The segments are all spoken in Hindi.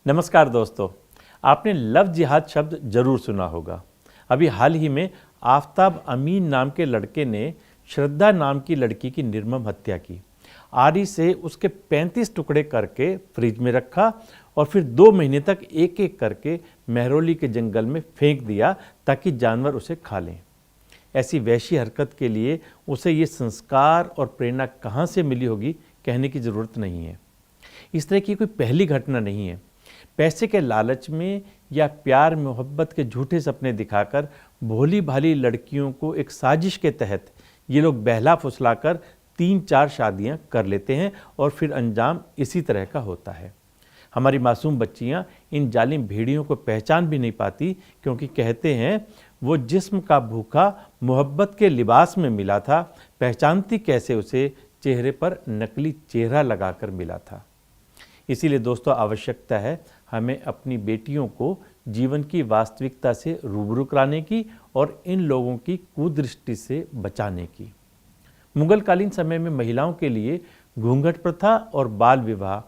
नमस्कार दोस्तों, आपने लव जिहाद शब्द जरूर सुना होगा। अभी हाल ही में आफताब अमीन नाम के लड़के ने श्रद्धा नाम की लड़की की निर्मम हत्या की। आरी से उसके 35 टुकड़े करके फ्रिज में रखा और फिर 2 महीने तक एक एक करके महरौली के जंगल में फेंक दिया ताकि जानवर उसे खा लें। ऐसी वैशी हरकत के लिए उसे ये संस्कार और प्रेरणा कहाँ से मिली होगी कहने की ज़रूरत नहीं है। इस तरह की कोई पहली घटना नहीं है। पैसे के लालच में या प्यार मोहब्बत के झूठे सपने दिखाकर भोली भाली लड़कियों को एक साजिश के तहत ये लोग बहला फुसलाकर 3-4 शादियां कर लेते हैं और फिर अंजाम इसी तरह का होता है। हमारी मासूम बच्चियां इन जालिम भेड़ियों को पहचान भी नहीं पाती, क्योंकि कहते हैं वो जिस्म का भूखा मोहब्बत के लिबास में मिला था, पहचानती कैसे उसे चेहरे पर नकली चेहरा लगाकर मिला था। इसीलिए दोस्तों, आवश्यकता है हमें अपनी बेटियों को जीवन की वास्तविकता से रूबरू कराने की और इन लोगों की कुदृष्टि से बचाने की। मुगल कालीन समय में महिलाओं के लिए घूंघट प्रथा और बाल विवाह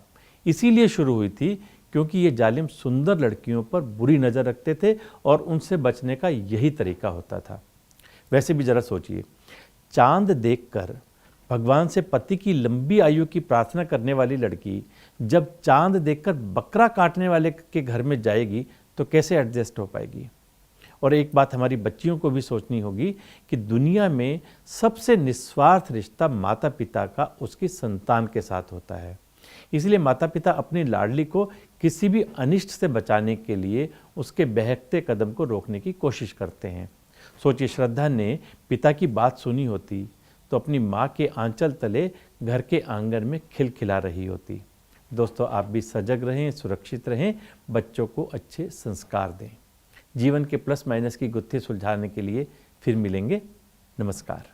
इसीलिए शुरू हुई थी क्योंकि ये जालिम सुंदर लड़कियों पर बुरी नज़र रखते थे और उनसे बचने का यही तरीका होता था। वैसे भी ज़रा सोचिए, चांद देखकर भगवान से पति की लंबी आयु की प्रार्थना करने वाली लड़की जब चांद देखकर बकरा काटने वाले के घर में जाएगी तो कैसे एडजस्ट हो पाएगी। और एक बात हमारी बच्चियों को भी सोचनी होगी कि दुनिया में सबसे निस्वार्थ रिश्ता माता पिता का उसकी संतान के साथ होता है। इसलिए माता पिता अपनी लाडली को किसी भी अनिष्ट से बचाने के लिए उसके बहकते कदम को रोकने की कोशिश करते हैं। सोचिए, श्रद्धा ने पिता की बात सुनी होती तो अपनी माँ के आंचल तले घर के आंगन में खिलखिला रही होती। दोस्तों, आप भी सजग रहें, सुरक्षित रहें, बच्चों को अच्छे संस्कार दें। जीवन के प्लस माइनस की गुत्थी सुलझाने के लिए फिर मिलेंगे। नमस्कार।